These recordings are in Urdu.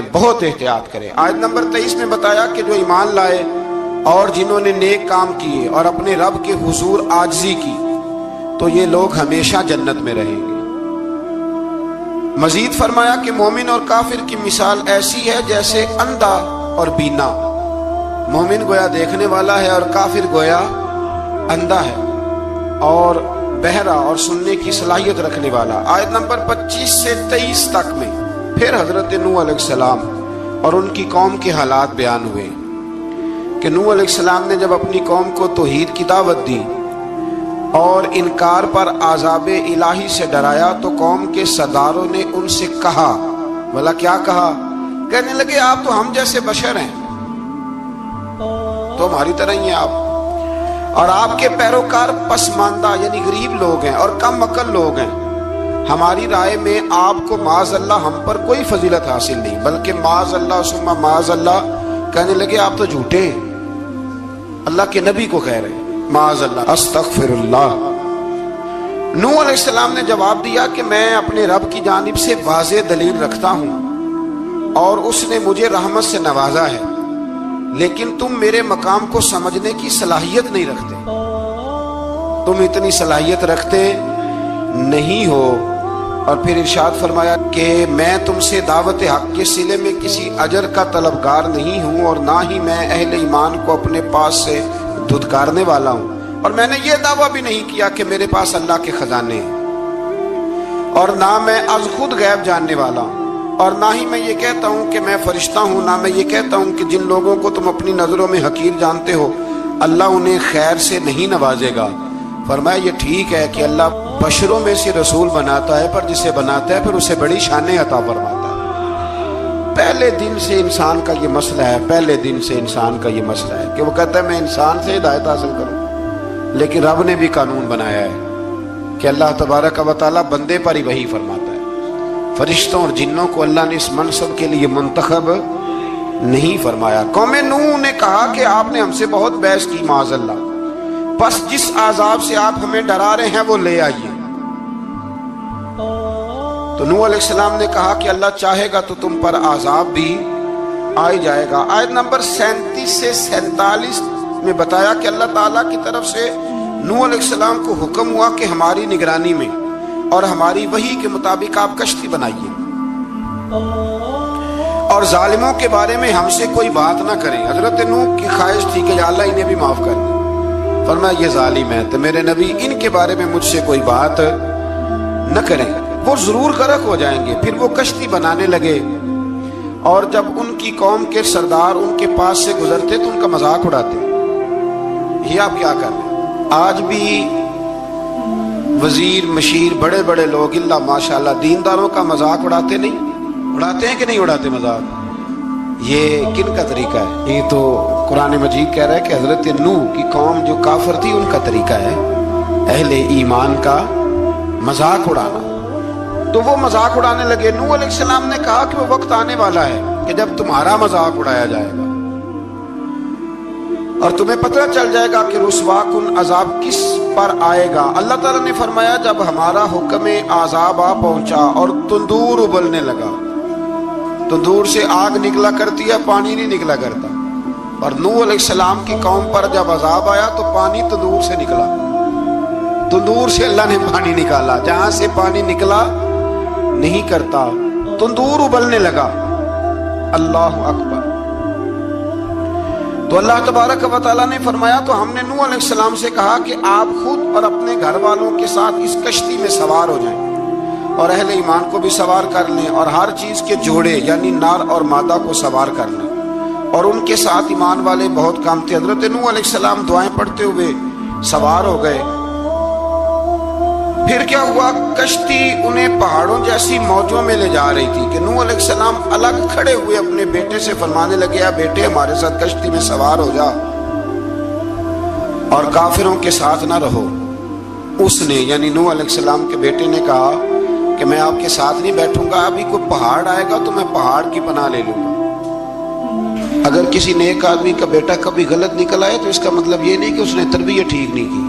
کریں، بہت احتیاط کریں۔ آیت نمبر 23 میں بتایا کہ جو ایمان لائے اور جنہوں نے نیک کام کیے اور اپنے رب کے حضور عاجزی کی تو یہ لوگ ہمیشہ جنت میں رہیں گے۔ مزید فرمایا کہ مومن اور کافر کی مثال ایسی ہے جیسے اندھا اور بینا۔ مومن گویا دیکھنے والا ہے اور کافر گویا اندھا ہے اور بہرا اور سننے کی صلاحیت رکھنے والا۔ آیت نمبر 25 سے 23 تک میں پھر حضرت نوح علیہ السلام اور ان کی قوم کے حالات بیان ہوئے کہ نوح علیہ السلام نے جب اپنی قوم کو توحید کی دعوت دی اور انکار پر عذاب الہی سے ڈرایا تو قوم کے سرداروں نے ان سے کہا، بھلا کیا کہا؟ کہنے لگے آپ تو ہم جیسے بشر ہیں، تو ہماری طرح ہی ہیں آپ، اور آپ کے پیروکار پسماندہ یعنی غریب لوگ ہیں اور کم عقل لوگ ہیں۔ ہماری رائے میں آپ کو معاذ اللہ ہم پر کوئی فضیلت حاصل نہیں، بلکہ معاذ اللہ ثم معاذ اللہ۔ کہنے لگے آپ تو جھوٹے ہیں، اللہ کے نبی کو کہہ رہے ہیں معاذ اللہ، استغفر اللہ۔ نوح علیہ السلام نے جواب دیا کہ میں اپنے رب کی جانب سے واضح دلیل رکھتا ہوں اور اس نے مجھے رحمت سے نوازا ہے، لیکن تم میرے مقام کو سمجھنے کی صلاحیت نہیں رکھتے، تم اتنی صلاحیت رکھتے نہیں ہو۔ اور پھر ارشاد فرمایا کہ میں تم سے دعوت حق کے صلے میں کسی اجر کا طلبگار نہیں ہوں اور نہ ہی میں اہل ایمان کو اپنے پاس سے دھتکارنے والا ہوں، اور میں نے یہ دعویٰ بھی نہیں کیا کہ میرے پاس اللہ کے خزانے ہیں، اور نہ میں از خود غیب جاننے والا ہوں، اور نہ ہی میں یہ کہتا ہوں کہ میں فرشتہ ہوں، نہ میں یہ کہتا ہوں کہ جن لوگوں کو تم اپنی نظروں میں حقیر جانتے ہو اللہ انہیں خیر سے نہیں نوازے گا۔ فرمایا یہ ٹھیک ہے کہ اللہ بشروں میں سے رسول بناتا ہے، پر جسے بناتا ہے پھر اسے بڑی شانیں عطا فرماتا ہے۔ پہلے دن سے انسان کا یہ مسئلہ ہے، پہلے دن سے انسان کا یہ مسئلہ ہے کہ وہ کہتا ہے میں انسان سے ہدایت حاصل کروں، لیکن رب نے بھی قانون بنایا ہے کہ اللہ تبارک و تعالیٰ بندے پر ہی وحی فرماتا ہے، فرشتوں اور جنوں کو اللہ نے اس منصب کے لیے منتخب نہیں فرمایا۔ قوم نوح نے کہا کہ آپ نے ہم سے بہت بحث کی معاذ اللہ، بس جس عذاب سے آپ ہمیں ڈرا رہے ہیں وہ لے آئیے۔ تو نوح علیہ السلام نے کہا کہ اللہ چاہے گا تو تم پر عذاب بھی آ جائے گا۔ آیت نمبر 37 سے 47 میں بتایا کہ اللہ تعالیٰ کی طرف سے نوح علیہ السلام کو حکم ہوا کہ ہماری نگرانی میں اور ہماری وحی کے مطابق آپ کشتی بنائیے اور ظالموں کے بارے میں ہم سے کوئی بات نہ کریں۔ حضرت نوح کی خواہش تھی کہ یا اللہ انہیں بھی معاف کر دیں، فرمایا یہ ظالم ہے تو میرے نبی ان کے بارے میں مجھ سے کوئی بات نہ کریں، وہ ضرور غرق ہو جائیں گے۔ پھر وہ کشتی بنانے لگے اور جب ان کی قوم کے سردار ان کے پاس سے گزرتے تو ان کا مذاق اڑاتے۔ یہ آپ کیا کر رہے ہیں؟ آج بھی وزیر مشیر بڑے بڑے لوگ اللہ ماشاءاللہ دینداروں کا مذاق اڑاتے نہیں؟ اڑاتے ہیں کہ نہیں اڑاتے مذاق؟ یہ کن کا طریقہ ہے؟ یہ تو قرآن مجید کہہ رہا ہے کہ حضرت نوح کی قوم جو کافر تھی ان کا طریقہ ہے اہل ایمان کا مذاق اڑانا۔ تو وہ مذاق اڑانے لگے۔ نوح علیہ السلام نے کہا کہ وہ وقت آنے والا ہے کہ جب تمہارا مذاق اڑایا جائے گا اور تمہیں پتہ چل جائے گا کہ رسوا کن عذاب کس پر آئے گا۔ اللہ تعالیٰ نے فرمایا جب ہمارا حکم عذاب آ پہنچا اور تندور ابلنے لگا، تندور سے آگ نکلا کرتی ہے، پانی نہیں نکلا کرتا، اور نوح علیہ السلام کی قوم پر جب عذاب آیا تو پانی تندور سے نکلا، تندور سے اللہ نے پانی نکالا، جہاں سے پانی نکلا نہیں کرتا، تندور ابلنے لگا۔ اللہ اکبر۔ تو اللہ تبارک و تعالیٰ نے فرمایا تو ہم نے نوح علیہ السلام سے کہا کہ آپ خود اور اپنے گھر والوں کے ساتھ اس کشتی میں سوار ہو جائیں اور اہل ایمان کو بھی سوار کر لیں اور ہر چیز کے جوڑے یعنی نر اور مادہ کو سوار کر لیں، اور ان کے ساتھ ایمان والے بہت کام تھے۔ حضرت نوح علیہ السلام دعائیں پڑھتے ہوئے سوار ہو گئے۔ پھر کیا ہوا؟ کشتی انہیں پہاڑوں جیسی موجوں میں لے جا رہی تھی کہ نوح علیہ السلام الگ کھڑے ہوئے اپنے بیٹے سے فرمانے لگے اے بیٹے ہمارے ساتھ کشتی میں سوار ہو جا اور کافروں کے ساتھ نہ رہو۔ اس نے یعنی نوح علیہ السلام کے بیٹے نے کہا کہ میں آپ کے ساتھ نہیں بیٹھوں گا، ابھی کوئی پہاڑ آئے گا تو میں پہاڑ کی پناہ لے لوں گا۔ اگر کسی نیک آدمی کا بیٹا کبھی غلط نکل آئے تو اس کا مطلب یہ نہیں کہ اس نے تربیت ٹھیک نہیں کی،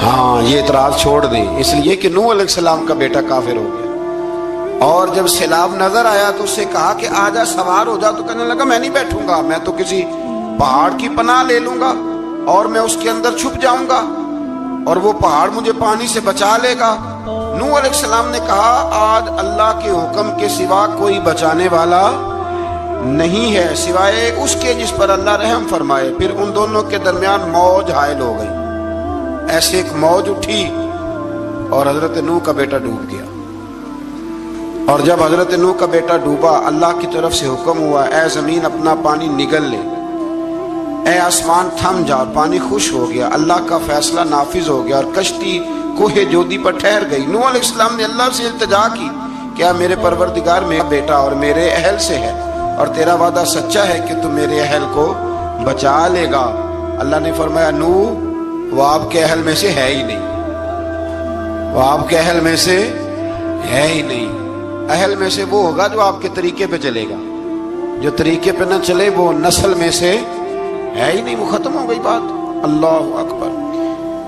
ہاں یہ اعتراض چھوڑ دیں، اس لیے کہ نوح علیہ السلام کا بیٹا کافر ہو گیا اور جب سیلاب نظر آیا تو اسے کہا کہ آجا سوار ہو جا، تو کہنے لگا میں نہیں بیٹھوں گا، میں تو کسی پہاڑ کی پناہ لے لوں گا اور میں اس کے اندر چھپ جاؤں گا اور وہ پہاڑ مجھے پانی سے بچا لے گا۔ نوح علیہ السلام نے کہا آج اللہ کے حکم کے سوا کوئی بچانے والا نہیں ہے سوائے اس کے جس پر اللہ رحم فرمائے۔ پھر ان دونوں کے درمیان موج حائل ہو گئی، ایسے ایک موج اٹھی اور حضرت نوح کا بیٹا ڈوب گیا۔ اور جب حضرت نوح کا بیٹا ڈوبا، اللہ کی طرف سے حکم ہوا اے زمین اپنا پانی نگل لے، اے آسمان تھم جا، پانی خوش ہو گیا، اللہ کا فیصلہ نافذ ہو گیا اور کشتی کوہ جودی پر ٹھہر گئی۔ نوح علیہ السلام نے اللہ سے التجا کی، کیا میرے پروردگار میرا بیٹا اور میرے اہل سے ہے اور تیرا وعدہ سچا ہے کہ تم میرے اہل کو بچا لے گا؟ اللہ نے فرمایا نوح وہ آپ کے اہل میں سے ہے ہی نہیں، وہ آپ کے اہل میں سے ہے ہی نہیں۔ اہل میں سے وہ ہوگا جو آپ کے طریقے پہ چلے گا، جو طریقے پہ نہ چلے وہ نسل میں سے ہے ہی نہیں، وہ ختم ہو گئی بات۔ اللہ اکبر۔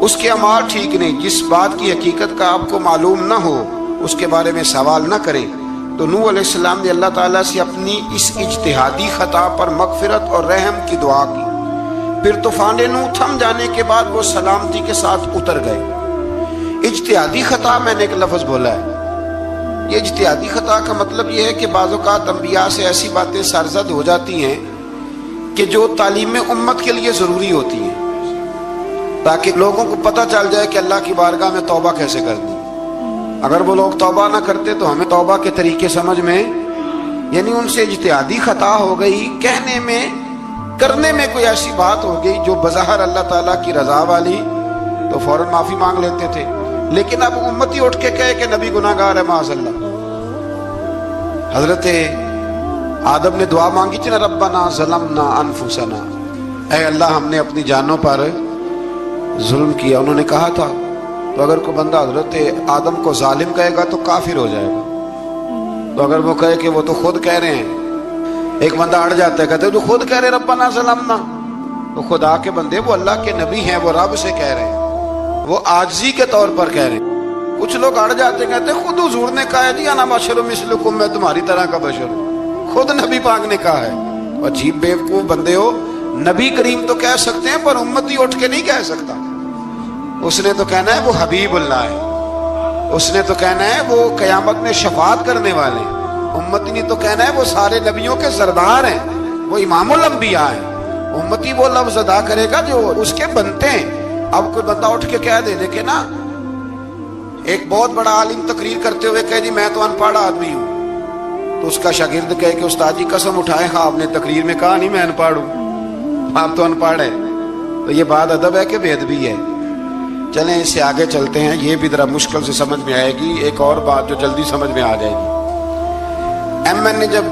اس کے اعمال ٹھیک نہیں، جس بات کی حقیقت کا آپ کو معلوم نہ ہو اس کے بارے میں سوال نہ کرے۔ تو نوح علیہ السلام نے اللہ تعالیٰ سے اپنی اس اجتہادی خطا پر مغفرت اور رحم کی دعا کی۔ پھر طوفان نوح تھم جانے کے بعد وہ سلامتی کے ساتھ اتر گئے۔ اجتہادی خطا میں نے ایک لفظ بولا ہے، یہ اجتہادی خطا کا مطلب یہ ہے کہ بعض اوقات انبیاء سے ایسی باتیں سرزد ہو جاتی ہیں کہ جو تعلیم امت کے لیے ضروری ہوتی ہیں، تاکہ لوگوں کو پتہ چل جائے کہ اللہ کی بارگاہ میں توبہ کیسے کرنی۔ اگر وہ لوگ توبہ نہ کرتے تو ہمیں توبہ کے طریقے سمجھ میں، یعنی ان سے اجتہادی خطا ہو گئی، کہنے میں کرنے میں کوئی ایسی بات ہو گئی جو بظاہر اللہ تعالیٰ کی رضا والی، تو فوراً معافی مانگ لیتے تھے۔ لیکن اب امتی اٹھ کے کہے کہ نبی گناہ گار ہے معاذ اللہ۔ حضرت آدم نے دعا مانگی تھی نا، ربنا ظلمنا انفسنا، اے اللہ ہم نے اپنی جانوں پر ظلم کیا، انہوں نے کہا تھا۔ تو اگر کوئی بندہ حضرت آدم کو ظالم کہے گا تو کافر ہو جائے گا، تو اگر وہ کہے کہ وہ تو خود کہہ رہے ہیں، ایک بندہ اڑ جاتا ہے کہتے ہیں تو خود کہہ رہے ربنا ظلمنا، تو خدا کے بندے وہ اللہ کے نبی ہیں، وہ رب سے کہہ رہے ہیں، وہ عاجزی کے طور پر کہہ رہے ہیں۔ کچھ لوگ اڑ جاتے ہیں کہتے ہیں خود حضور نے کہا ہے جی انا بشر مثلکم، میں تمہاری طرح کا بشر ہوں، خود نبی پاک نے کہا ہے۔ عجیب بیوقوف بندے ہو، نبی کریم تو کہہ سکتے ہیں پر امتی اٹھ کے نہیں کہہ سکتا۔ اس نے تو کہنا ہے وہ حبیب اللہ ہے، اس نے تو کہنا ہے وہ قیامت میں شفاعت کرنے والے ہیں، امتی نے تو کہنا ہے وہ سارے نبیوں کے سردار ہیں، وہ امام الانبیاء ہیں۔ امتی وہ لفظ ادا کرے گا جو اس کے بنتے ہیں۔ اب کوئی بندہ اٹھ کے کہہ دے دیکھے نا، ایک بہت بڑا عالم تقریر کرتے ہوئے کہے جی میں تو ان پڑھ آدمی ہوں، تو اس کا شاگرد کہے کہ استاد جی قسم اٹھائے ہاں آپ نے تقریر میں کہا نہیں میں ان پڑھ ہوں، آپ تو ان پڑھ ہے۔ تو یہ بات ادب ہے کہ بے ادبی ہے؟ چلیں اس سے آگے چلتے ہیں، یہ بھی ذرا مشکل سے سمجھ میں آئے گی۔ ایک اور بات جو جلدی سمجھ میں آ جائے گی، ایم این اے جب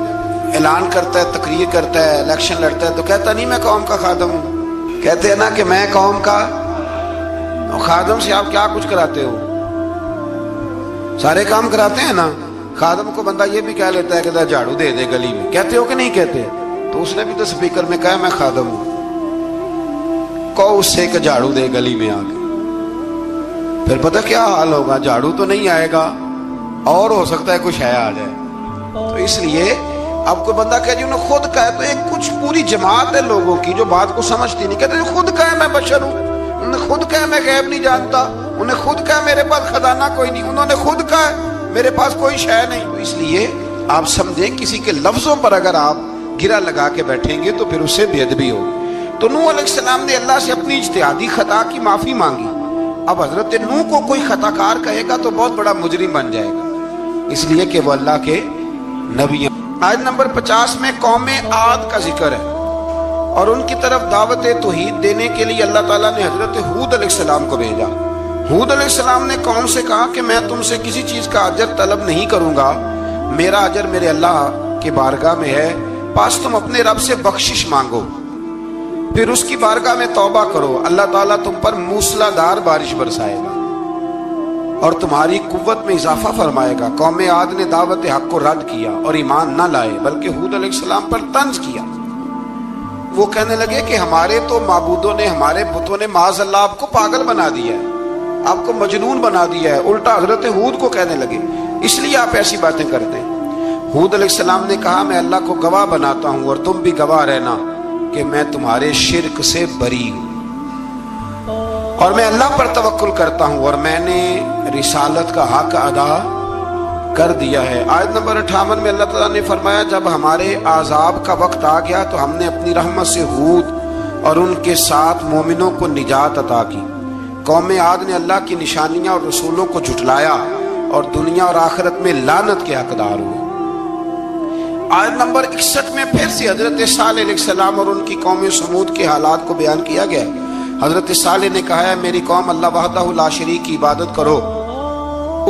اعلان کرتا ہے، تقریر کرتا ہے، الیکشن لڑتا ہے تو کہتا نہیں میں قوم کا خادم ہوں، کہتے ہیں نا کہ میں قوم کا خادم سے آپ کیا کچھ کراتے ہو؟ سارے کام کراتے ہیں نا۔ خادم کو بندہ یہ بھی کہہ لیتا ہے کہ جھاڑو دے دے گلی میں، کہتے ہو کہ نہیں کہتے؟ تو اس نے بھی تو سپیکر میں کہا میں خادم ہوں، کہو اس سے کہ جھاڑو دے گلی میں آ کے، پھر پتہ کیا حال ہوگا؟ جھاڑو تو نہیں آئے گا اور ہو سکتا ہے کچھ ہے آ جائے۔ تو اس لیے اب کوئی بندہ کہے جی انہوں نے خود کہا ہے، تو ایک کچھ پوری جماعت ہے لوگوں کی جو بات کو سمجھتی نہیں، کہتے خود کہا ہے میں بشر ہوں، انہوں نے خود کہا میں غیب نہیں جانتا، انہوں نے خود کہا میرے پاس خزانہ کوئی نہیں، انہوں نے خود کہا میرے پاس کوئی شے نہیں۔ تو اس لیے آپ سمجھیں کسی کے لفظوں پر اگر آپ گرا لگا کے بیٹھیں گے تو پھر اس سے بے ادبی ہوگی۔ تو نوح علیہ السلام نے اللہ سے اپنی اجتہادی خطا کی معافی مانگی۔ اب حضرت نوح کو کوئی خطا کار کہے گا تو بہت بڑا مجرم بن جائے گا، اس لیے کہ وہ اللہ کے نبی ہیں۔ آیت نمبر 50 میں قوم عاد کا ذکر ہے اور ان کی طرف دعوت توحید دینے کے لیے اللہ تعالیٰ نے حضرت ہود علیہ السلام کو بھیجا۔ ہود علیہ السلام نے قوم سے کہا کہ میں تم سے کسی چیز کا اجر طلب نہیں کروں گا، میرا اجر میرے اللہ کی بارگاہ میں ہے، پاس تم اپنے رب سے بخشش مانگو، پھر اس کی بارگاہ میں توبہ کرو، اللہ تعالیٰ تم پر موسلا دار بارش برسائے گا اور تمہاری قوت میں اضافہ فرمائے گا۔ قوم عاد نے دعوت حق کو رد کیا اور ایمان نہ لائے، بلکہ ہود علیہ السلام پر طنز کیا۔ وہ کہنے لگے کہ ہمارے تو معبودوں نے، ہمارے بتوں نے معاذ اللہ آپ کو پاگل بنا دیا ہے، آپ کو مجنون بنا دیا ہے۔ الٹا حضرت ہود کو کہنے لگے اس لیے آپ ایسی باتیں کرتے ہیں۔ ہود علیہ السلام نے کہا میں اللہ کو گواہ بناتا ہوں اور تم بھی گواہ رہنا کہ میں تمہارے شرک سے بری ہوں اور میں اللہ پر توکل کرتا ہوں اور میں نے رسالت کا حق ادا کر دیا ہے۔ آیت نمبر 58 میں اللہ تعالیٰ نے فرمایا جب ہمارے عذاب کا وقت آ گیا تو ہم نے اپنی رحمت سے ہود اور ان کے ساتھ مومنوں کو نجات عطا کی۔ قوم عاد نے اللہ کی نشانیاں اور رسولوں کو جھٹلایا اور دنیا اور آخرت میں لعنت کے حقدار ہوئے۔ آیت نمبر 61 میں پھر سے حضرت صالح علیہ السلام اور ان کی قوم سمود کے حالات کو بیان کیا گیا۔ حضرت صالح نے کہا ہے میری قوم اللہ وحدہ لا شریک کی عبادت کرو،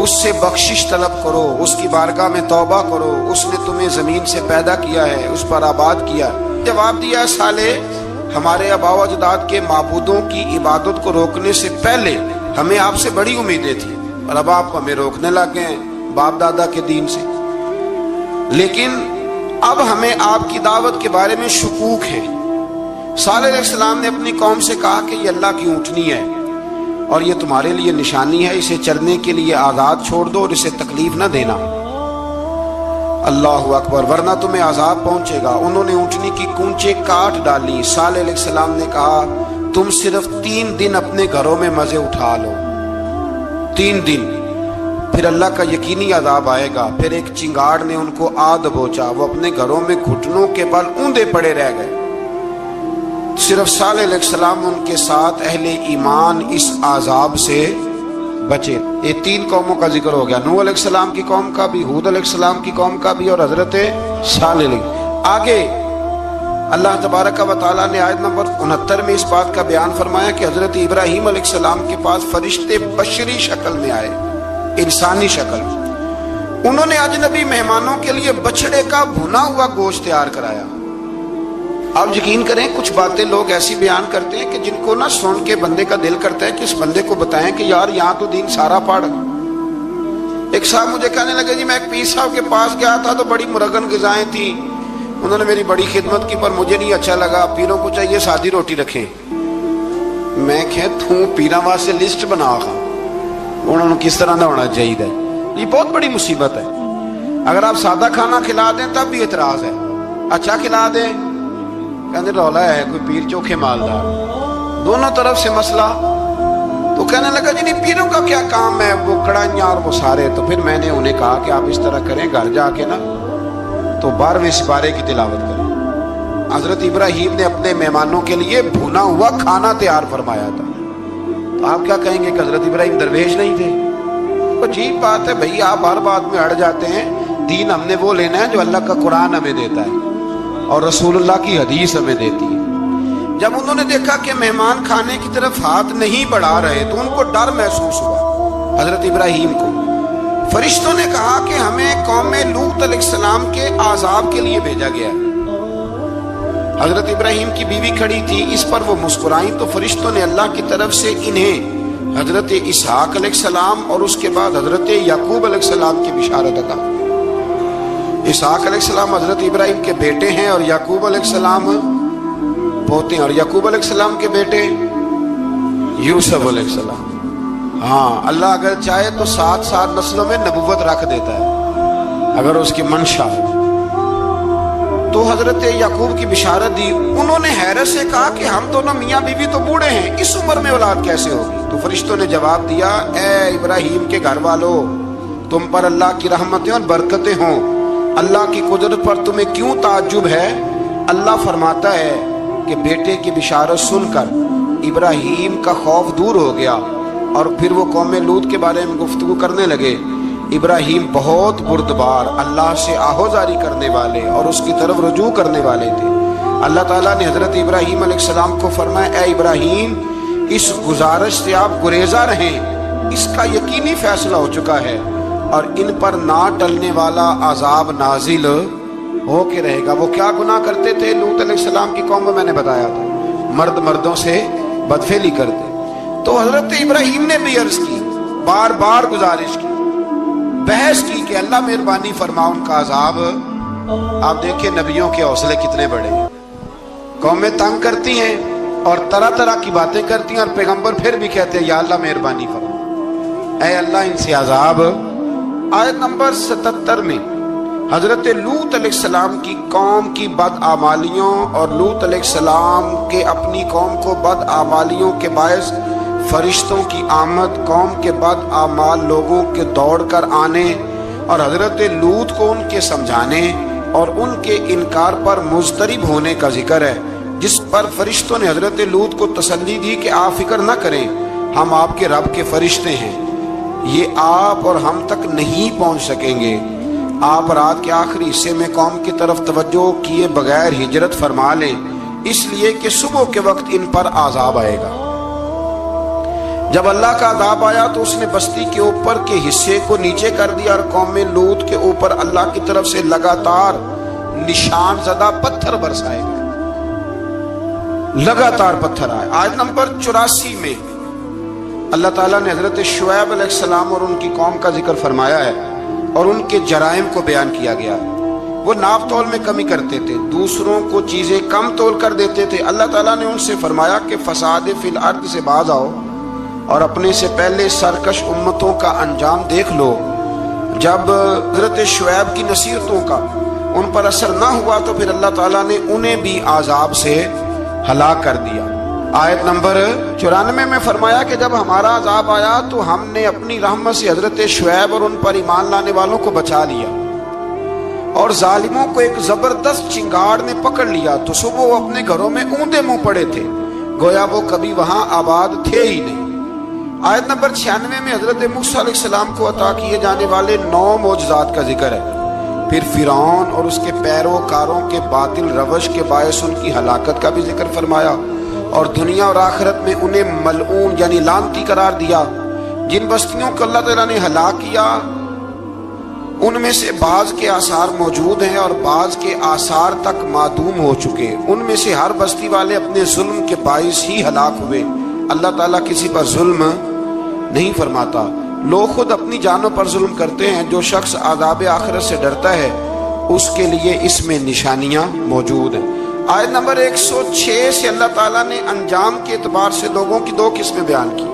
اس سے بخشش طلب کرو، اس کی بارگاہ میں توبہ کرو، اس نے تمہیں زمین سے پیدا کیا ہے، اس پر آباد کیا۔ جواب دیا صالح ہمارے آباء و اجداد کے معبودوں کی عبادت کو روکنے سے پہلے ہمیں آپ سے بڑی امیدیں تھیں اور اب آپ ہمیں روکنے لگ گئے ہیں باپ دادا کے دین سے، لیکن اب ہمیں آپ کی دعوت کے بارے میں شکوک ہے۔ صالح علیہ السلام نے اپنی قوم سے کہا کہ یہ اللہ کی اونٹنی ہے اور یہ تمہارے لیے نشانی ہے، اسے چرنے کے لیے آزاد چھوڑ دو اور اسے تکلیف نہ دینا۔ اللہ اکبر، ورنہ تمہیں عذاب پہنچے گا۔ انہوں نے اونٹنی کی کونچیں کاٹ ڈالی۔ صالح علیہ السلام نے کہا تم صرف 3 دن اپنے گھروں میں مزے اٹھا لو، 3 دن، پھر اللہ کا یقینی عذاب آئے گا۔ پھر ایک چنگاڑ نے ان کو آ دبوچا، وہ اپنے گھروں میں گھٹنوں کے بل اوندے پڑے رہ گئے۔ صرف صالح علیہ السلام ان کے ساتھ اہل ایمان اس عذاب سے بچے۔ یہ 3 قوموں کا ذکر ہو گیا، نوح علیہ السلام کی قوم کا بھی، ہود علیہ السلام کی قوم کا بھی اور حضرت صالح علیہ۔ آگے اللہ تبارک و تعالیٰ نے آیت نمبر 69 میں اس بات کا بیان فرمایا کہ حضرت ابراہیم علیہ السلام کے پاس فرشتے بشری شکل میں آئے، انسانی شکل۔ انہوں نے اجنبی مہمانوں کے لیے بچڑے کا بھنا ہوا گوشت تیار کرایا۔ آپ یقین کریں کچھ باتیں لوگ ایسی بیان کرتے ہیں کہ جن کو نہ سن کے بندے کا دل کرتا ہے کہ اس بندے کو بتائیں کہ یار یہاں تو دین سارا پڑ۔ ایک صاحب مجھے کہنے لگے جی میں ایک پیر صاحب کے پاس گیا تھا تو بڑی مرغن غذائیں تھیں، انہوں نے میری بڑی خدمت کی پر مجھے نہیں اچھا لگا، پیروں کو چاہیے سادی روٹی رکھیں۔ میں کہ تو پیراں واسطے لسٹ بنا خواہ انہوں نے کس طرح نہ ہونا چاہیے۔ یہ بہت بڑی مصیبت ہے۔ اگر آپ سادہ کھانا کھلا دیں تب بھی اعتراض ہے، اچھا کھلا دیں کہنے رولا ہے کوئی پیر چوکھے مالدار، دونوں طرف سے مسئلہ۔ تو کہنے لگا جی نہیں پیروں کا کیا کام ہے، وہ کڑائیاں اور وہ سارے۔ تو پھر میں نے انہیں کہا کہ آپ اس طرح کریں گھر جا کے نا تو 12ویں سپارے کی تلاوت کریں۔ حضرت ابراہیم نے اپنے مہمانوں کے لیے بھونا ہوا کھانا تیار فرمایا تھا۔ تو آپ کیا کہیں گے کہ حضرت ابراہیم درویش نہیں تھے؟ عجیب بات ہے بھائی، آپ ہر بات میں اڑ جاتے ہیں۔ دین ہم نے وہ لینا ہے جو اللہ کا قرآن ہمیں دیتا ہے اور رسول اللہ کی حدیث ہمیں دیتی ہے۔ جب انہوں نے دیکھا کہ مہمان کھانے کی طرف ہاتھ نہیں بڑھا رہے تو ان کو ڈر محسوس ہوا۔ حضرت ابراہیم کو فرشتوں نے کہا کہ ہمیں قوم لوط علیہ السلام کے عذاب کے لیے بھیجا گیا ہے۔ حضرت ابراہیم کی بیوی کھڑی تھی، اس پر وہ مسکرائیں تو فرشتوں نے اللہ کی طرف سے انہیں حضرت اسحاق علیہ السلام اور اس کے بعد حضرت یعقوب علیہ السلام کی بشارت عطا۔ اسحاق علیہ السلام حضرت ابراہیم کے بیٹے ہیں اور یعقوب علیہ السلام پوتے ہیں، اور یعقوب علیہ السلام کے بیٹے یوسف علیہ السلام۔ ہاں اللہ اگر چاہے تو 7 نسلوں میں نبوت رکھ دیتا ہے اگر اس کی منشا ہو۔ تو حضرت یعقوب کی بشارت دی۔ انہوں نے حیرت سے کہا کہ ہم تو نا میاں بیوی تو بوڑھے ہیں، اس عمر میں اولاد کیسے ہوگی؟ تو فرشتوں نے جواب دیا اے ابراہیم کے گھر والو، تم پر اللہ کی رحمتیں اور برکتیں ہوں، اللہ کی قدرت پر تمہیں کیوں تعجب ہے؟ اللہ فرماتا ہے کہ بیٹے کی بشارت سن کر ابراہیم کا خوف دور ہو گیا اور پھر وہ قوم لوط کے بارے میں گفتگو کرنے لگے۔ ابراہیم بہت بردبار، اللہ سے آہوزاری کرنے والے اور اس کی طرف رجوع کرنے والے تھے۔ اللہ تعالیٰ نے حضرت ابراہیم علیہ السلام کو فرمایا اے ابراہیم اس گزارش سے آپ گریزہ رہیں، اس کا یقینی فیصلہ ہو چکا ہے اور ان پر نہ ٹلنے والا عذاب نازل ہو کے رہے گا۔ وہ کیا گناہ کرتے تھے لوط علیہ السلام کی قوم میں؟ میں نے بتایا تھا مرد مردوں سے بدفعلی کرتے۔ تو حضرت ابراہیم نے بھی عرض کی، بار بار گزارش کی، بحث کی کہ اللہ مہربانی فرما ان کا عذاب۔ آپ دیکھیں نبیوں کے حوصلے کتنے بڑے ہیں۔ قومیں تنگ کرتی ہیں اور طرح طرح کی باتیں کرتی ہیں اور پیغمبر پھر بھی کہتے ہیں یا اللہ مہربانی فرما، اے اللہ ان سے عذاب آیت نمبر 77 میں حضرت لوط علیہ السلام کی قوم کی بدعمالیوں اور لوط علیہ السلام کے اپنی قوم کو بدعمالیوں کے باعث فرشتوں کی آمد، قوم کے بدعمال لوگوں کے دوڑ کر آنے اور حضرت لوط کو ان کے سمجھانے اور ان کے انکار پر مضطرب ہونے کا ذکر ہے، جس پر فرشتوں نے حضرت لوط کو تسلی دی کہ آپ فکر نہ کریں، ہم آپ کے رب کے فرشتے ہیں، یہ آپ اور ہم تک نہیں پہنچ سکیں گے۔ آپ رات کے آخری حصے میں قوم کی طرف توجہ کیے بغیر ہجرت فرما لیں، اس لیے کہ صبح کے وقت ان پر عذاب آئے گا۔ جب اللہ کا عذاب آیا تو اس نے بستی کے اوپر کے حصے کو نیچے کر دیا اور قوم لوط کے اوپر اللہ کی طرف سے لگاتار نشان زدہ پتھر برسائے گئے، لگاتار پتھر آئے۔ آیت نمبر 84 میں اللہ تعالیٰ نے حضرت شعیب علیہ السلام اور ان کی قوم کا ذکر فرمایا ہے اور ان کے جرائم کو بیان کیا گیا۔ وہ ناپ تول میں کمی کرتے تھے، دوسروں کو چیزیں کم تول کر دیتے تھے۔ اللہ تعالیٰ نے ان سے فرمایا کہ فساد فی الارض سے باز آؤ اور اپنے سے پہلے سرکش امتوں کا انجام دیکھ لو۔ جب حضرت شعیب کی نصیحتوں کا ان پر اثر نہ ہوا تو پھر اللہ تعالیٰ نے انہیں بھی عذاب سے ہلاک کر دیا۔ آیت نمبر 94 میں فرمایا کہ جب ہمارا عذاب آیا تو ہم نے اپنی رحمت سے حضرت شعیب اور ان پر ایمان لانے والوں کو بچا لیا، اور ظالموں کو ایک زبردست چنگاڑ نے پکڑ لیا تو صبح وہ اپنے گھروں میں اوندے منہ پڑے تھے، گویا وہ کبھی وہاں آباد تھے ہی نہیں۔ آیت نمبر 96 میں حضرت موسیٰ علیہ السلام کو عطا کیے جانے والے 9 معجزات کا ذکر ہے۔ پھر فرعون اور اس کے پیروکاروں کے باطل روش کے باعث ان کی ہلاکت کا بھی ذکر فرمایا، اور دنیا اور آخرت میں انہیں ملعون یعنی لعنتی قرار دیا۔ جن بستیوں کو اللہ تعالیٰ نے ہلاک کیا ان میں سے بعض کے آثار موجود ہیں اور بعض کے آثار تک معدوم ہو چکے۔ ان میں سے ہر بستی والے اپنے ظلم کے باعث ہی ہلاک ہوئے۔ اللہ تعالیٰ کسی پر ظلم نہیں فرماتا، لوگ خود اپنی جانوں پر ظلم کرتے ہیں۔ جو شخص عذاب آخرت سے ڈرتا ہے اس کے لیے اس میں نشانیاں موجود ہیں۔ آیت نمبر 106 سے اللہ تعالیٰ نے انجام کے اعتبار سے لوگوں کی 2 قسمیں بیان کی،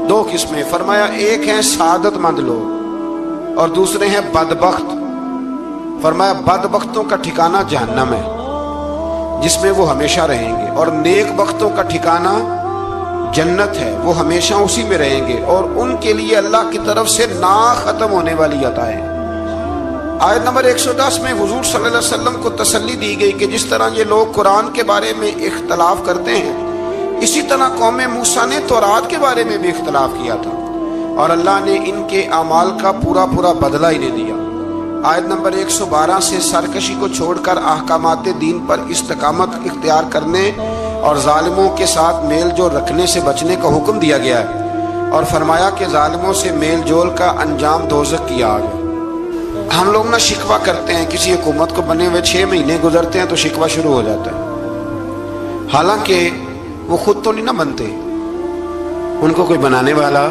2 قسمیں فرمایا، ایک ہیں سعادت مند لوگ اور دوسرے ہیں بدبخت۔ فرمایا بدبختوں کا ٹھکانہ جہنم ہے جس میں وہ ہمیشہ رہیں گے، اور نیک بختوں کا ٹھکانہ جنت ہے، وہ ہمیشہ اسی میں رہیں گے، اور ان کے لیے اللہ کی طرف سے نا ختم ہونے والی عطائیں۔ آیت نمبر 110 میں حضور صلی اللہ علیہ وسلم کو تسلی دی گئی کہ جس طرح یہ لوگ قرآن کے بارے میں اختلاف کرتے ہیں، اسی طرح قوم موسیٰ نے تورات کے بارے میں بھی اختلاف کیا تھا، اور اللہ نے ان کے اعمال کا پورا بدلہ انہیں دیا۔ آیت نمبر 112 سے سرکشی کو چھوڑ کر احکامات دین پر استقامت اختیار کرنے اور ظالموں کے ساتھ میل جول رکھنے سے بچنے کا حکم دیا گیا ہے، اور فرمایا کہ ظالموں سے میل جول کا انجام دوزخ کی آگ ہے۔ ہم لوگ نہ شکوہ کرتے ہیں، کسی حکومت کو بنے ہوئے 6 مہینے گزرتے ہیں تو شکوہ شروع ہو جاتا ہے، حالانکہ وہ خود تو نہیں نہ بنتے، ان کو کوئی بنانے والا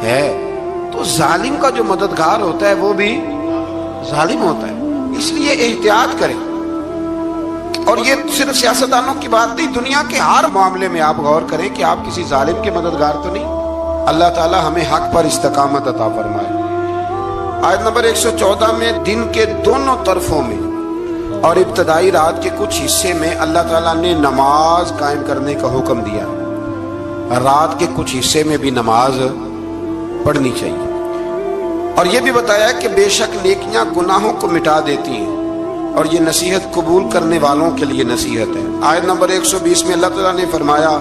ہے۔ تو ظالم کا جو مددگار ہوتا ہے وہ بھی ظالم ہوتا ہے، اس لیے احتیاط کریں۔ اور یہ صرف سیاستدانوں کی بات نہیں، دنیا کے ہر معاملے میں آپ غور کریں کہ آپ کسی ظالم کے مددگار تو نہیں۔ اللہ تعالی ہمیں حق پر استقامت عطا فرمائے۔ آیت نمبر 114 میں دن کے دونوں طرفوں میں اور ابتدائی رات کے کچھ حصے میں اللہ تعالیٰ نے نماز قائم کرنے کا حکم دیا، رات کے کچھ حصے میں بھی نماز پڑھنی چاہیے، اور یہ بھی بتایا کہ بے شک نیکیاں گناہوں کو مٹا دیتی ہیں، اور یہ نصیحت قبول کرنے والوں کے لیے نصیحت ہے۔ آیت نمبر 120 میں اللہ تعالیٰ نے فرمایا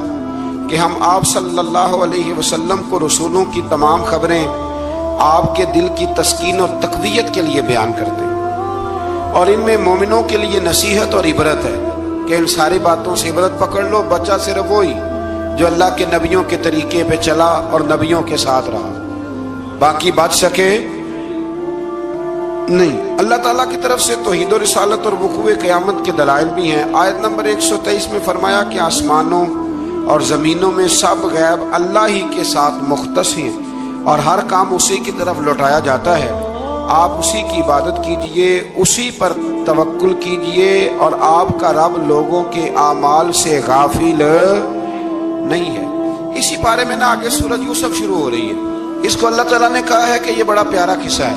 کہ ہم آپ صلی اللہ علیہ وسلم کو رسولوں کی تمام خبریں آپ کے دل کی تسکین اور تقویت کے لیے بیان کرتے ہیں، اور ان میں مومنوں کے لیے نصیحت اور عبرت ہے کہ ان ساری باتوں سے عبرت پکڑ لو۔ بچہ صرف وہی جو اللہ کے نبیوں کے طریقے پہ چلا اور نبیوں کے ساتھ رہا، باقی بچ سکے نہیں۔ اللہ تعالیٰ کی طرف سے توحید و رسالت اور وقوع قیامت کے دلائل بھی ہیں۔ آیت نمبر 123 میں فرمایا کہ آسمانوں اور زمینوں میں سب غیب اللہ ہی کے ساتھ مختص ہیں، اور ہر کام اسی کی طرف لوٹایا جاتا ہے۔ آپ اسی کی عبادت کیجئے، اسی پر توکل کیجئے، اور آپ کا رب لوگوں کے اعمال سے غافل نہیں ہے۔ اسی بارے میں نا آگے سورۃ یوسف شروع ہو رہی ہے، اس کو اللہ تعالیٰ نے کہا ہے کہ یہ بڑا پیارا قصہ ہے،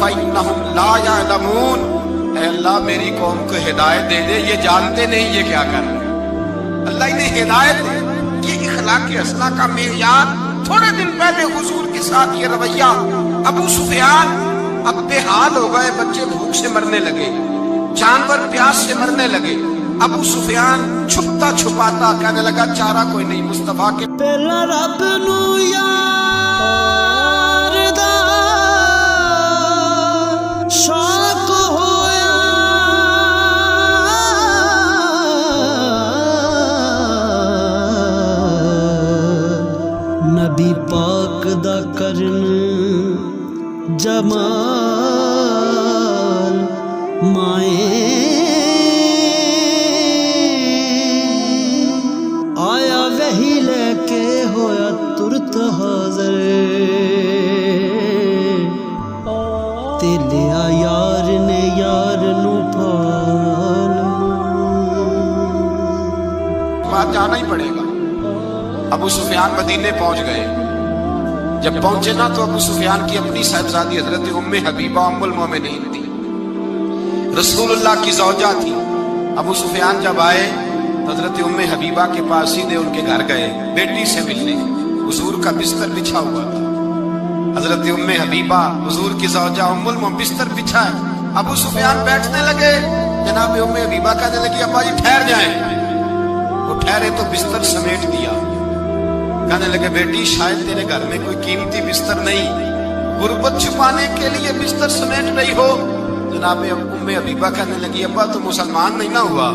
فإنهم لا يعلمون، اے اللہ میری قوم کو ہدایت دے دے، یہ جانتے نہیں یہ کیا کر رہے ہیں۔ اللہ انہیں ہدایت دے۔ یہ اخلاق حسنہ کا معیار۔ تھوڑے دن پہلے حضور کے ساتھ یہ رویہ، ابو سفیان اب بے حال ہو گئے، بچے بھوک سے مرنے لگے، جانور پیاس سے مرنے لگے۔ ابو سفیان چھپتا چھپاتا کہنے لگا چارہ کوئی نہیں، مصطفیٰ کے پہلا رب نو یار دا شوق ہویا، نبی پاک دا کرن جمال مائیں آیا وہی لے کے ہویا ترت حاضر، تے لیا یار نے یار نو پال، بات جانا ہی پڑے گا۔ ابو سفیان مدینے پہنچ گئے۔ جب پہنچے نا تو ابو سفیان کی اپنی صاحبزادی حضرت ام حبیبہ ام المومنین تھی، رسول اللہ کی زوجہ تھی۔ ابو سفیان جب آئے تو حضرت ام حبیبہ کے پاس سیدھے ان کے گھر گئے بیٹی سے ملنے۔ حضور کا بستر بچھا ہوا تھا، حضرت ام حبیبہ حضور کی زوجہ ام المومنین بستر بچھا ہے۔ ابو سفیان بیٹھنے لگے، جناب ام حبیبہ کہنے لگی ابا جی ٹھہر جائیں۔ وہ ٹھہرے تو بستر سمیٹ دیا۔ کہنے لگے بیٹی شاید تیرے گھر میں کوئی قیمتی بستر نہیں، غربت چھپانے کے لیے بستر سمیٹ رہی ہو۔ جناب ام حبیبہ کہنے لگی ابا تو مسلمان نہیں نہ ہوا،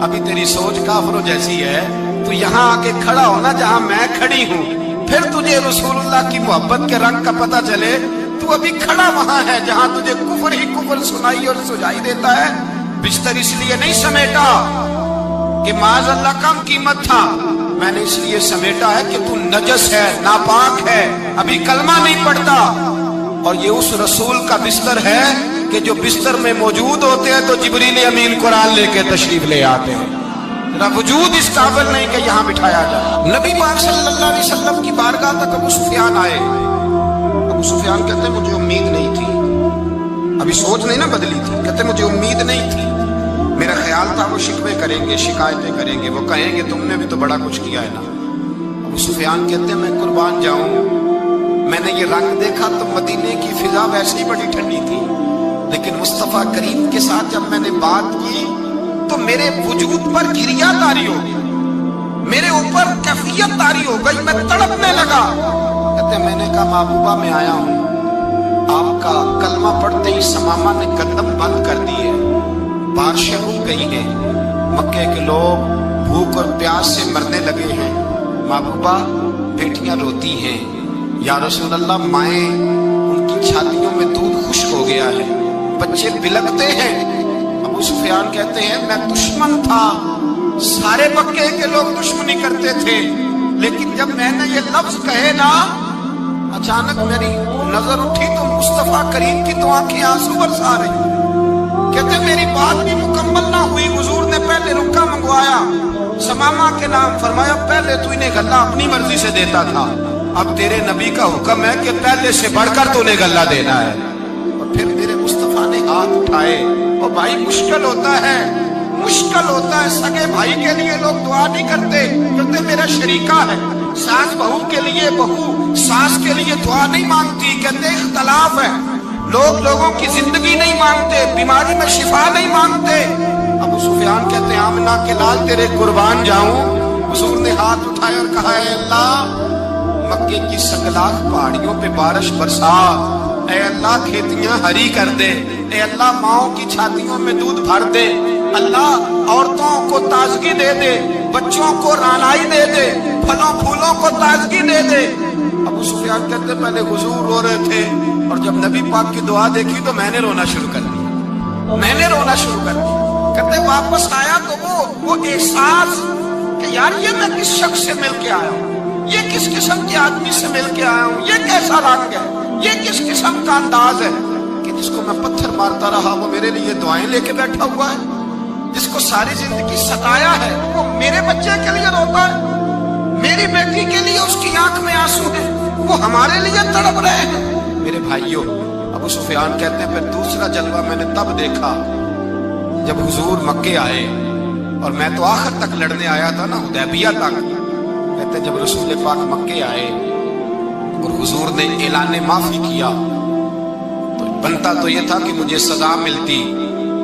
ابھی تیری سوچ کافروں جیسی ہے، تو یہاں آ کے کھڑا ہونا جہاں میں کھڑی ہوں، پھر تجھے رسول اللہ کی محبت کے رنگ کا پتہ چلے۔ تو ابھی کھڑا وہاں ہے جہاں تجھے کفر ہی کفر سنائی اور سجائی دیتا ہے۔ بستر اس لیے نہیں سمیٹا کہ معاذ اللہ کم قیمت تھا، میں نے اس لیے سمیٹا ہے کہ تو نجس ہے، ناپاک ہے، ابھی کلمہ نہیں پڑھتا۔ اور یہ اس رسول کا بستر ہے کہ جو بستر میں موجود ہوتے ہیں تو جبریل امین قرآن لے کے تشریف لے آتے ہیں۔ ذرا وجود اس قابل نہیں کہ یہاں بٹھایا جائے۔ نبی پاک صلی اللہ علیہ وسلم کی بارگاہ تک ابو سفیان آئے۔ ابو سفیان کہتے ہیں مجھے امید نہیں تھی، ابھی سوچ نہیں نہ بدلی تھی، کہتے مجھے امید نہیں تھی، میرا خیال تھا وہ شکوے کریں گے، شکایتیں کریں گے، وہ کہیں گے تم نے بھی تو بڑا کچھ کیا ہے نا۔ ابو سفیان کہتے ہیں میں قربان جاؤں، میں نے یہ رنگ دیکھا تو مدینے کی فضا ویسے ہی بڑی ٹھنڈی تھی، لیکن مصطفیٰ کریم کے ساتھ جب میں نے بات کی تو میرے وجود پر گریا طاری ہو گئی، میرے اوپر کیفیت طاری ہو گئی، میں تڑپنے لگا۔ کہتے ہیں میں نے کہا محبوبہ میں آیا ہوں، آپ کا کلمہ پڑھتے ہی سمامہ نے گندم بند کر دی ہے، بارشیں رک گئی ہیں، مکے کے لوگ بھوک اور پیاس سے مرنے لگے ہیں، محبوبہ بیٹیاں روتی ہیں، یا رسول اللہ مائیں ان کی چھاتیوں میں دودھ خشک ہو گیا ہے، بچے بلکتے ہیں۔ ابو سفیان کہتے ہیں میں دشمن تھا، سارے مکے کے لوگ دشمنی کرتے تھے، لیکن جب میں نے یہ لفظ کہے نا اچانک میری نظر اٹھی تو مصطفیٰ کریم کی تو آنکھیں آنسو برسا رہی۔ کہتے میری بات بھی مکمل نہ ہوئی، حضور نے پہلے رکا منگوایا، سمامہ کے نام فرمایا، پہلے تو انہیں غلہ اپنی مرضی سے دیتا تھا، اب تیرے نبی کا حکم ہے کہ پہلے سے بڑھ کر تو انہیں غلہ دینا ہے۔ اور پھر میرے مصطفیٰ نے ہاتھ اٹھائے، اور بھائی مشکل ہوتا ہے، مشکل ہوتا ہے، سگے بھائی کے لیے لوگ دعا نہیں کرتے، کہتے میرا شریکہ ہے، ساس بہو کے لیے بہو ساس کے لیے دعا نہیں مانگتی، کہتے اختلاف ہے، لوگ لوگوں کی زندگی نہیں مانگتے، بیماری میں شفا نہیں مانگتے۔ ابو سفیان کہتے ہیں آمنہ کے لال تیرے قربان جاؤں۔ حضور نے ہاتھ اٹھائے اور کہا اے اللہ مکے کی سکلاخ پہاڑیوں پہ بارش برسا، اے اللہ کھیتیاں ہری کر دے، اے اللہ ماؤں کی چھاتیوں میں دودھ بھر دے، اللہ عورتوں کو تازگی دے دے، بچوں کو رانائی دے دے، پھلوں پھولوں کو تازگی دے دے۔ ابو سفیان کہتے پہلے حضور رو رہے تھے، اور جب نبی پاک کی دعا دیکھی تو میں نے رونا شروع کر دیا، میں نے رونا شروع کر دیا۔ کہتے واپس آیا تو وہ احساس کہ یار یہ میں کس شخص سے مل کے آیا ہوں، یہ کس قسم کے آدمی سے مل کے آیا ہوں، یہ کیسا رنگ ہے، یہ کس قسم کا انداز ہے کہ جس کو میں پتھر مارتا رہا وہ میرے لیے دعائیں لے کے بیٹھا ہوا ہے، جس کو ساری زندگی ستایا ہے وہ میرے بچے کے لیے روتا ہے، میری بیٹی کے لیے اس کی آنکھ میں آنسو ہے، وہ ہمارے لیے تڑپ رہے ہیں۔ میرے بھائیوں ابو سفیان کہتے ہیں پھر دوسرا جلوہ میں نے تب دیکھا جب حضور مکے آئے، اور میں تو آخر تک لڑنے آیا تھا نا، حدیبیہ تک۔ کہتے ہیں جب رسول پاک مکے آئے اور حضور نے اعلان معافی کیا تو بنتا تو یہ تھا کہ مجھے سزا ملتی،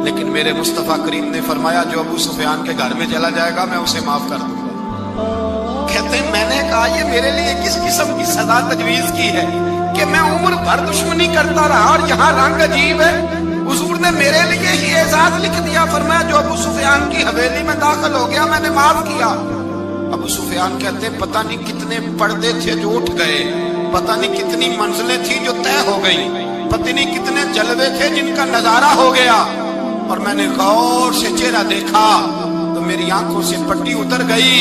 لیکن میرے مصطفیٰ کریم نے فرمایا جو ابو سفیان کے گھر میں چلا جائے گا میں اسے معاف کر دوں گا۔ کہتے ہیں میں نے کہا یہ میرے لیے کس قسم کی سزا تجویز کی ہے کہ میں عمر بھر دشمنی کرتا رہا اور یہاں رنگ عجیب ہے۔ حضور نے میرے لیے ہی اعزاز لکھ دیا، فرمایا جو ابو سفیان کی حویلی میں داخل ہو گیا میں نے معاف کیا۔ ابو سفیان کہتے ہیں پتہ نہیں کتنے پردے تھے جو اٹھ گئے، پتہ نہیں کتنی منزلیں تھیں جو طے ہو گئی، پتہ نہیں کتنے جلوے تھے جن کا نظارہ ہو گیا، اور میں نے غور سے چہرہ دیکھا تو میری آنکھوں سے پٹی اتر گئی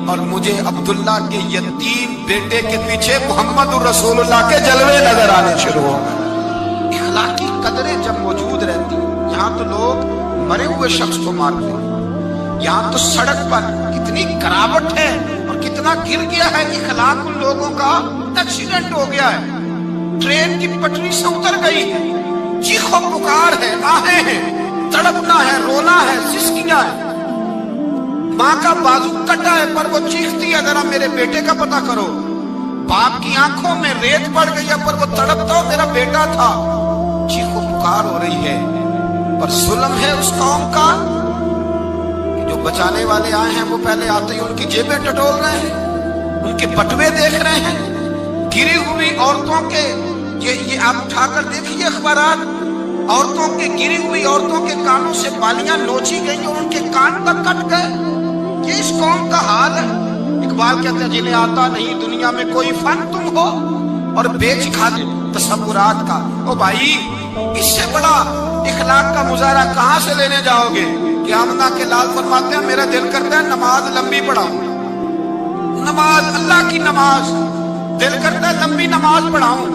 اور مجھے عبداللہ کے یتیم بیٹے کے پیچھے محمد الرسول اللہ کے جلوے نظر آنے شروع ہو گئے۔ اخلاقی قدریں جب موجود رہتی ہیں، یہاں تو لوگ مرے ہوئے شخص کو مارتے ہیں، یہاں تو سڑک پر کتنی گراوٹ ہے اور کتنا گر گیا ہے، اخلاق ان لوگوں کا ایکسیڈنٹ ہو گیا ہے، ٹرین کی پٹری سے اتر گئی ہے، چیخ و پکار ہے، آہیں ہیں، تڑپنا ہے، رونا ہے، سسکیاں ہے۔ ماں کا بازو کٹا ہے پر وہ چیختی ہے ذرا میرے بیٹے کا پتہ کرو، باپ کی آنکھوں میں ریت پڑ گئی ہے پر وہ تڑپتا میرا بیٹا تھا، چیخ و پکار ہو رہی ہے۔ پر ظلم ہے اس قوم کا کہ جو بچانے والے آئے ہیں وہ پہلے آتے ہی ان کی جیبیں ٹٹول رہے ہیں، ان کے بٹوے دیکھ رہے ہیں، گری ہوئی عورتوں کے، یہ آپ اٹھا کر دیکھیے اخبارات، عورتوں کے گری ہوئی عورتوں کے کانوں سے بالیاں نوچی گئی اور ان کے کان تک کٹ گئے۔ یہ اس قوم کا حال ہے۔ اقبال کہتے ہیں جنہیں آتا نہیں دنیا میں کوئی فن تم ہو اور بیچ کھاتے تصورات کا۔ او بھائی اس سے بڑا اخلاق کا مظاہرہ کہاں سے لینے جاؤ گے؟ کہ آمنہ کے لال فرماتے ہیں میرا دل کرتا ہے نماز لمبی پڑھاؤں، نماز اللہ کی نماز، دل کرتا ہے لمبی نماز پڑھاؤں،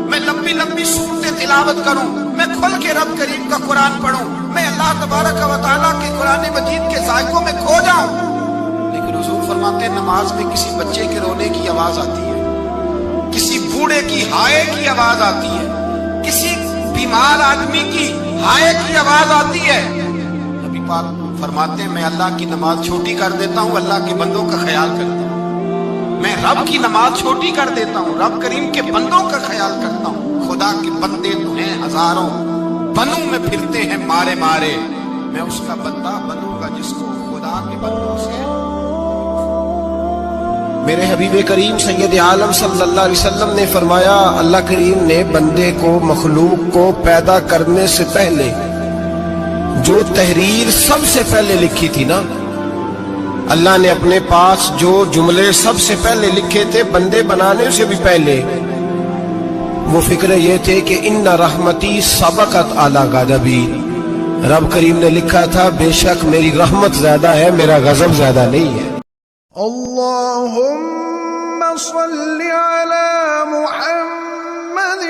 میں لمبی لمبی سورتیں تلاوت کروں، میں کھل کے رب کریم کا قرآن پڑھوں، میں اللہ تبارک و تعالیٰ کے قرآن مجید کے ذائقوں میں کھو جاؤں۔ لیکن حضور فرماتے ہیں نماز میں کسی بچے کے رونے کی آواز آتی ہے، کسی بوڑھے کی ہائے کی آواز آتی ہے، کسی بیمار آدمی کی ہائے کی آواز آتی ہے۔ نبی پاک فرماتے ہیں میں اللہ کی نماز چھوٹی کر دیتا ہوں، اللہ کے بندوں کا خیال کرتا ہوں، میں رب کی نماز چھوٹی کر دیتا ہوں، رب کریم کے بندوں کا خیال کرتا ہوں۔ خدا کے بندے تو ہیں ہزاروں، بنوں میں پھرتے ہیں مارے مارے، میں اس کا بندہ بنوں گا جس کو خدا کے بندوں سے۔ میرے حبیب کریم سید عالم صلی اللہ علیہ وسلم نے فرمایا اللہ کریم نے بندے کو مخلوق کو پیدا کرنے سے پہلے جو تحریر سب سے پہلے لکھی تھی نا، اللہ نے اپنے پاس جو جملے سب سے پہلے لکھے تھے بندے بنانے سے بھی پہلے، وہ فکر یہ تھے کہ ان رحمتی سبقت اعلی غضبی، رب کریم نے لکھا تھا بے شک میری رحمت زیادہ ہے میرا غضب زیادہ نہیں ہے۔ اللهم صل على محمد